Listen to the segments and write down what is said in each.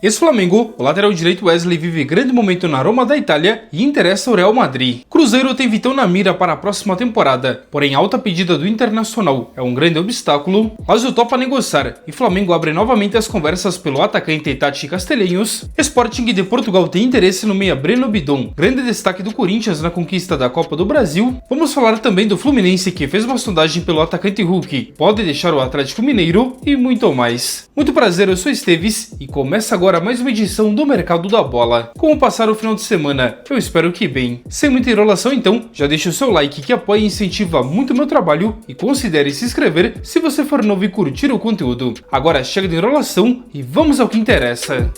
Ex-Flamengo, o lateral direito Wesley vive grande momento na Roma da Itália e interessa ao Real Madrid. Cruzeiro tem Vitão na mira para a próxima temporada, porém alta pedida do Internacional é um grande obstáculo. Lazio topa negociar e Flamengo abre novamente as conversas pelo atacante Tati Castelenhos. Sporting de Portugal tem interesse no meia Breno Bidon, grande destaque do Corinthians na conquista da Copa do Brasil. Vamos falar também do Fluminense, que fez uma sondagem pelo atacante Hulk, pode deixar o Atlético Mineiro e muito mais. Muito prazer, eu sou Esteves e começa agora mais uma edição do Mercado da Bola. Como passar o final de semana? Eu espero que bem. Sem muita enrolação então, já deixa o seu like que apoia e incentiva muito o meu trabalho e considere se inscrever se você for novo e curtir o conteúdo. Agora chega de enrolação e vamos ao que interessa.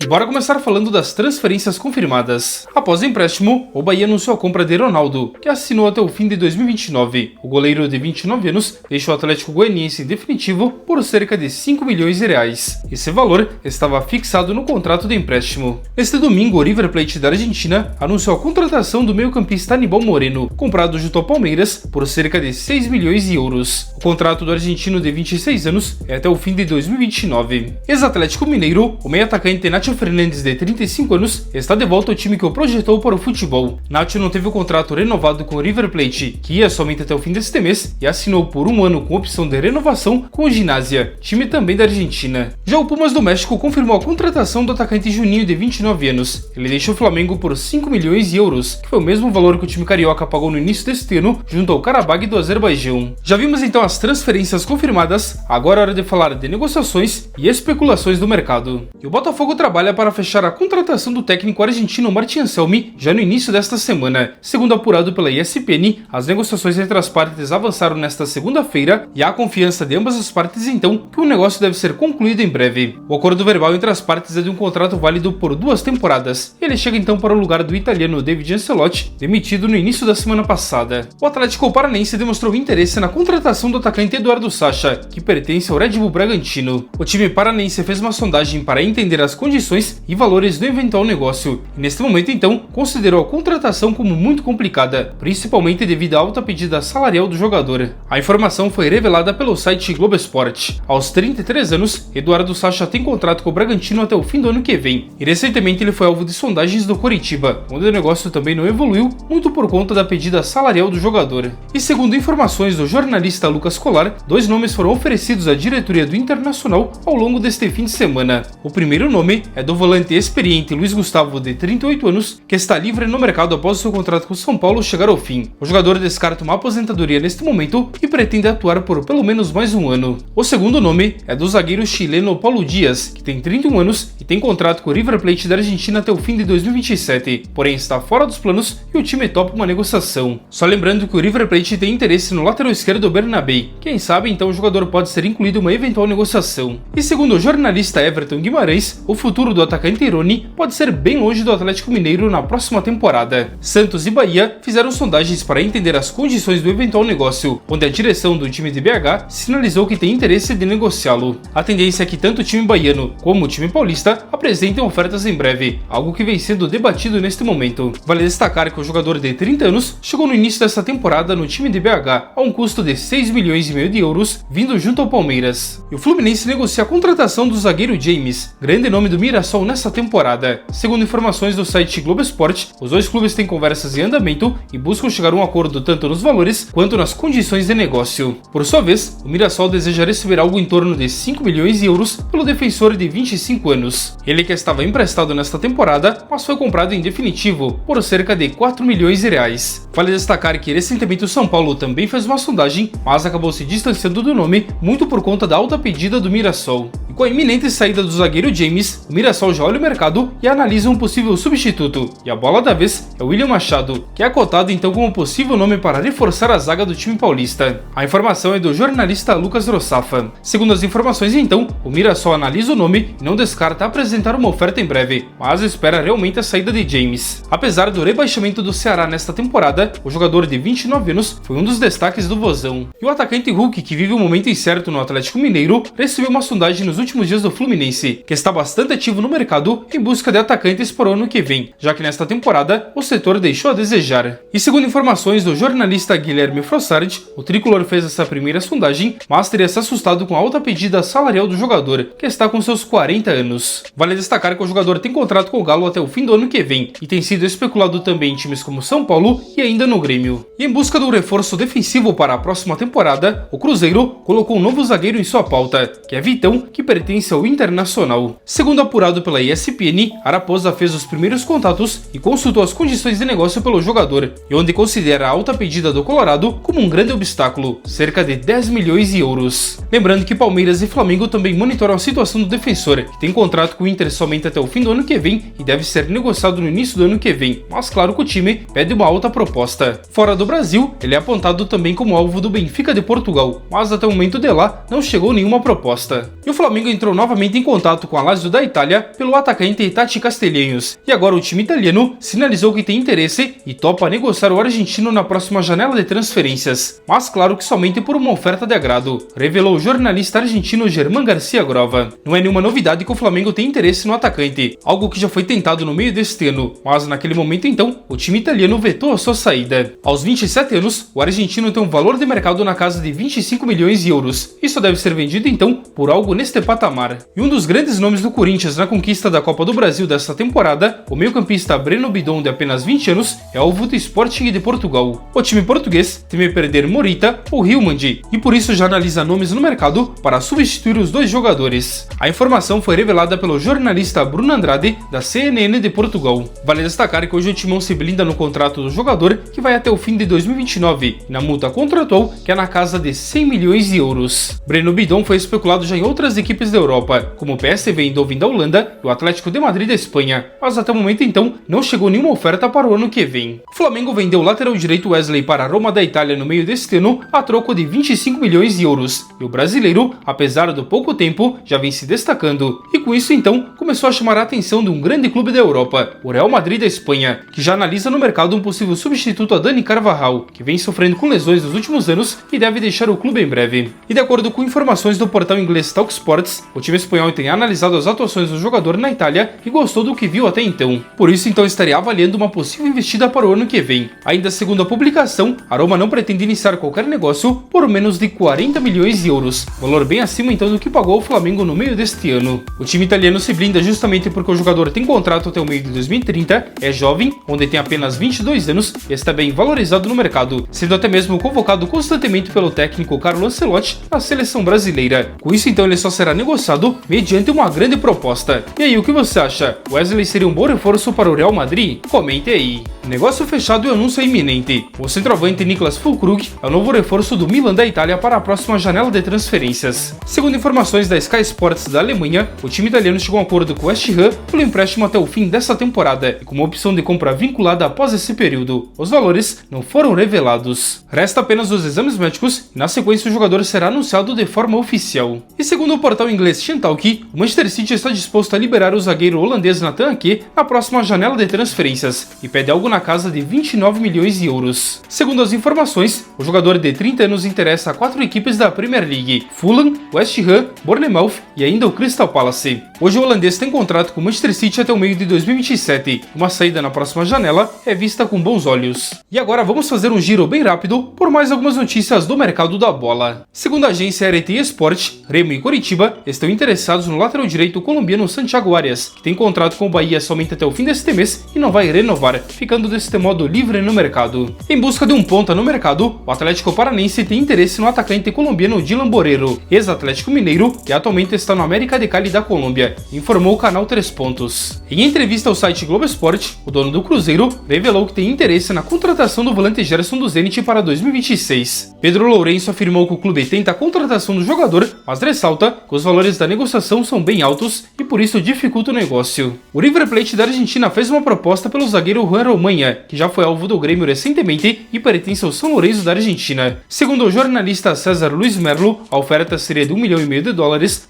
Bora começar falando das transferências confirmadas. Após o empréstimo, o Bahia anunciou a compra de Ronaldo, que assinou até o fim de 2029. O goleiro de 29 anos deixou o Atlético Goianiense em definitivo por cerca de 5 milhões de reais. Esse valor estava fixado no contrato de empréstimo. Neste domingo, o River Plate da Argentina anunciou a contratação do meio-campista Aníbal Moreno, comprado junto ao Palmeiras por cerca de 6 milhões de euros. O contrato do argentino de 26 anos é até o fim de 2029. Ex-Atlético Mineiro, o meio-atacante Nacho Fernandes, de 35 anos, está de volta ao time que o projetou para o futebol. Nacho não teve o contrato renovado com o River Plate, que ia somente até o fim deste mês, e assinou por um ano com opção de renovação com o Ginásia, time também da Argentina. Já o Pumas do México confirmou a contratação do atacante Juninho, de 29 anos. Ele deixou o Flamengo por 5 milhões de euros, que foi o mesmo valor que o time carioca pagou no início deste ano, junto ao Karabag do Azerbaijão. Já vimos então as transferências confirmadas, agora é hora de falar de negociações e especulações do mercado. E o Botafogo trabalha para fechar a contratação do técnico argentino Martín Anselmi já no início desta semana. Segundo apurado pela ESPN, as negociações entre as partes avançaram nesta segunda-feira e há confiança de ambas as partes então que o negócio deve ser concluído em breve. O acordo verbal entre as partes é de um contrato válido por 2 temporadas. Ele chega então para o lugar do italiano David Ancelotti, demitido no início da semana passada. O Atlético Paranaense demonstrou interesse na contratação do atacante Eduardo Sacha, que pertence ao Red Bull Bragantino. O time paranaense fez uma sondagem para entender as condições e valores do eventual negócio, e neste momento então considerou a contratação como muito complicada, principalmente devido à alta pedida salarial do jogador. A informação foi revelada pelo site Globo Esporte. Aos 33 anos, Eduardo Sacha tem contrato com o Bragantino até o fim do ano que vem, e recentemente ele foi alvo de sondagens do Coritiba, onde o negócio também não evoluiu, muito por conta da pedida salarial do jogador. E segundo informações do jornalista Lucas Colar, 2 nomes foram oferecidos à diretoria do Internacional ao longo deste fim de semana. O primeiro nome é do volante experiente Luiz Gustavo, de 38 anos, que está livre no mercado após seu contrato com o São Paulo chegar ao fim. O jogador descarta uma aposentadoria neste momento e pretende atuar por pelo menos mais um ano. O segundo nome é do zagueiro chileno Paulo Dias, que tem 31 anos e tem contrato com o River Plate da Argentina até o fim de 2027, porém está fora dos planos e o time topa uma negociação. Só lembrando que o River Plate tem interesse no lateral esquerdo Bernabé. Quem sabe então o jogador pode ser incluído em uma eventual negociação. E segundo o jornalista Everton Guimarães, o futuro do atacante Ironi pode ser bem longe do Atlético Mineiro na próxima temporada. Santos e Bahia fizeram sondagens para entender as condições do eventual negócio, onde a direção do time de BH sinalizou que tem interesse de negociá-lo. A tendência é que tanto o time baiano como o time paulista apresentem ofertas em breve, algo que vem sendo debatido neste momento. Vale destacar que o jogador de 30 anos chegou no início desta temporada no time de BH a um custo de 6 milhões e meio de euros, vindo junto ao Palmeiras. E o Fluminense negocia a contratação do zagueiro James, grande nome do Mirassol nessa temporada. Segundo informações do site Globo Esporte, os 2 clubes têm conversas em andamento e buscam chegar a um acordo tanto nos valores quanto nas condições de negócio. Por sua vez, o Mirassol deseja receber algo em torno de 5 milhões de euros pelo defensor de 25 anos. Ele que estava emprestado nesta temporada, mas foi comprado em definitivo por cerca de 4 milhões de reais. Vale destacar que recentemente o São Paulo também fez uma sondagem, mas acabou se distanciando do nome muito por conta da alta pedida do Mirassol. E com a iminente saída do zagueiro James, o Mirassol já olha o mercado e analisa um possível substituto, e a bola da vez é o William Machado, que é cotado então como possível nome para reforçar a zaga do time paulista. A informação é do jornalista Lucas Rossafa. Segundo as informações então, o Mirassol analisa o nome e não descarta apresentar uma oferta em breve, mas espera realmente a saída de James. Apesar do rebaixamento do Ceará nesta temporada, o jogador de 29 anos foi um dos destaques do Vozão. E o atacante Hulk, que vive um momento incerto no Atlético Mineiro, recebeu uma sondagem nos últimos dias do Fluminense, que está bastante ativo no mercado em busca de atacantes para o ano que vem, já que nesta temporada o setor deixou a desejar. E segundo informações do jornalista Guilherme Frossard, o tricolor fez essa primeira sondagem, mas teria se assustado com a alta pedida salarial do jogador, que está com seus 40 anos. Vale destacar que o jogador tem contrato com o Galo até o fim do ano que vem e tem sido especulado também em times como São Paulo e ainda no Grêmio. E em busca de um reforço defensivo para a próxima temporada, o Cruzeiro colocou um novo zagueiro em sua pauta, que é Vitão, que pertence ao Internacional. Segundo apurado pela ESPN, a Raposa fez os primeiros contatos e consultou as condições de negócio pelo jogador, e onde considera a alta pedida do Colorado como um grande obstáculo, cerca de 10 milhões de euros. Lembrando que Palmeiras e Flamengo também monitoram a situação do defensor, que tem contrato com o Inter somente até o fim do ano que vem e deve ser negociado no início do ano que vem, mas claro que o time pede uma alta proposta. Fora do Brasil, ele é apontado também como alvo do Benfica de Portugal, mas até o momento de lá não chegou nenhuma proposta. E o Flamengo entrou novamente em contato com a Lazio da Itália pelo atacante Tati Castellanos, e agora o time italiano sinalizou que tem interesse e topa negociar o argentino na próxima janela de transferências, mas claro que somente por uma oferta de agrado, revelou o jornalista argentino Germán Garcia Grova. Não é nenhuma novidade que o Flamengo tem interesse no atacante, algo que já foi tentado no meio deste ano, mas naquele momento então, o time italiano vetou a sua saída. Aos 27 anos, o argentino tem um valor de mercado na casa de 25 milhões de euros, e só deve ser vendido então por algo neste patamar. E um dos grandes nomes do Corinthians na conquista da Copa do Brasil desta temporada, o meio-campista Breno Bidon, de apenas 20 anos, é alvo do Sporting de Portugal. O time português teme perder Morita ou Hilmandi, e por isso já analisa nomes no mercado para substituir os dois jogadores. A informação foi revelada pelo jornalista Bruno Andrade, da CNN de Portugal. Vale destacar que hoje o Timão se blinda no contrato do jogador, que vai até o fim de 2029, e na multa contratual, que é na casa de 100 milhões de euros. Breno Bidon foi especulado já em outras equipes da Europa, como o PSV Eindhoven da Holanda e o Atlético de Madrid da Espanha, mas até o momento então não chegou nenhuma oferta para o ano que vem. O Flamengo vendeu o lateral direito Wesley para a Roma da Itália no meio deste ano a troco de 25 milhões de euros, e o brasileiro, apesar do pouco tempo, já vem se destacando, e com isso então começou a chamar a atenção de um grande clube da Europa, o Real Madrid da Espanha, que já analisa no mercado um possível substituto a Dani Carvajal, que vem sofrendo com lesões nos últimos anos e deve deixar o clube em breve. E de acordo com informações do portal inglês Talk Sports, o time espanhol tem analisado as atuações do jogador na Itália e gostou do que viu até então. Por isso então estaria avaliando uma possível investida para o ano que vem. Ainda segundo a publicação, a Roma não pretende iniciar qualquer negócio por menos de 40 milhões de euros, valor bem acima então do que pagou o Flamengo no meio deste ano. O time italiano se blinda justamente porque o jogador tem contrato até o meio de 2030, é jovem, onde tem apenas 22 anos e está bem valorizado no mercado, sendo até mesmo convocado constantemente pelo técnico Carlo Ancelotti na seleção brasileira. Com isso então ele só será negociado mediante uma grande proposta. E aí, o que você acha? Wesley seria um bom reforço para o Real Madrid? Comente aí. Negócio fechado e anúncio é iminente. O centroavante Niklas Füllkrug é o novo reforço do Milan da Itália para a próxima janela de transferências. Segundo informações da Sky Sports da Alemanha, o time italiano chegou a um acordo com o West Ham pelo empréstimo até o fim desta temporada e com uma opção de compra vinculada após esse período. Os valores não foram revelados. Resta apenas os exames médicos e na sequência o jogador será anunciado de forma oficial. E segundo o portal inglês Shintalk, o Manchester City está disposto a liberar o zagueiro holandês Nathan Ake na próxima janela de transferências e pede algo na casa de 29 milhões de euros. Segundo as informações, o jogador de 30 anos interessa a 4 equipes da Premier League: Fulham, West Ham, Bournemouth e ainda o Crystal Palace. Hoje o holandês tem contrato com o Manchester City até o meio de 2027. Uma saída na próxima janela é vista com bons olhos. E agora vamos fazer um giro bem rápido por mais algumas notícias do mercado da bola. Segundo a agência RT Sport, Remo e Coritiba estão interessados no lateral direito colombiano Santiago Arias, que tem contrato com o Bahia somente até o fim deste mês e não vai renovar, ficando deste modo livre no mercado. Em busca de um ponta no mercado, o Atlético Paranense tem interesse no atacante colombiano Dylan Borrero, ex-Atlético Mineiro, que atualmente está no América de Cali da Colômbia, informou o canal 3 Pontos. Em entrevista ao site Globo Esporte, o dono do Cruzeiro revelou que tem interesse na contratação do volante Gerson do Zenit para 2026. Pedro Lourenço afirmou que o clube tenta a contratação do jogador, mas ressalta que os valores da negociação são bem altos e por isso dificulta o negócio. O River Plate da Argentina fez uma proposta pelo zagueiro Juan Romaña, que já foi alvo do Grêmio recentemente e pertence ao São Lourenço da Argentina. Segundo o jornalista César Luiz Merlo, a oferta seria de $1,5 milhão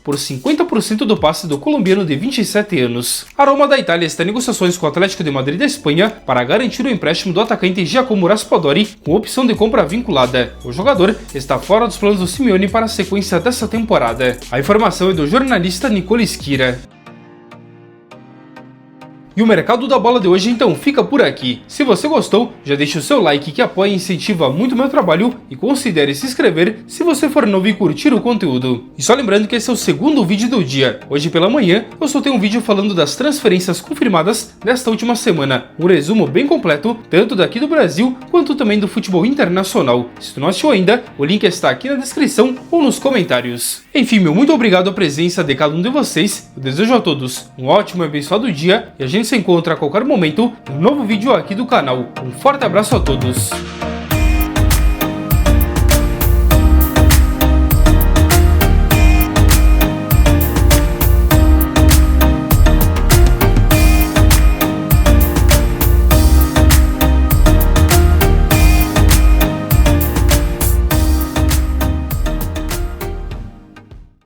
por 50% do passe do colombiano de 27 anos. A Roma da Itália está em negociações com o Atlético de Madrid da Espanha para garantir o empréstimo do atacante Giacomo Raspadori com opção de compra vinculada. O jogador está fora dos planos do Simeone para a sequência dessa temporada. A informação é do jornalista Nicola Schira. E o mercado da bola de hoje então fica por aqui. Se você gostou, já deixa o seu like que apoia e incentiva muito o meu trabalho e considere se inscrever se você for novo e curtir o conteúdo. E só lembrando que esse é o segundo vídeo do dia. Hoje pela manhã eu soltei um vídeo falando das transferências confirmadas desta última semana. Um resumo bem completo, tanto daqui do Brasil quanto também do futebol internacional. Se tu não assistiu ainda, o link está aqui na descrição ou nos comentários. Enfim, meu muito obrigado à presença de cada um de vocês. Eu desejo a todos um ótimo e abençoado dia e a gente se encontra a qualquer momento em um novo vídeo aqui do canal. Um forte abraço a todos!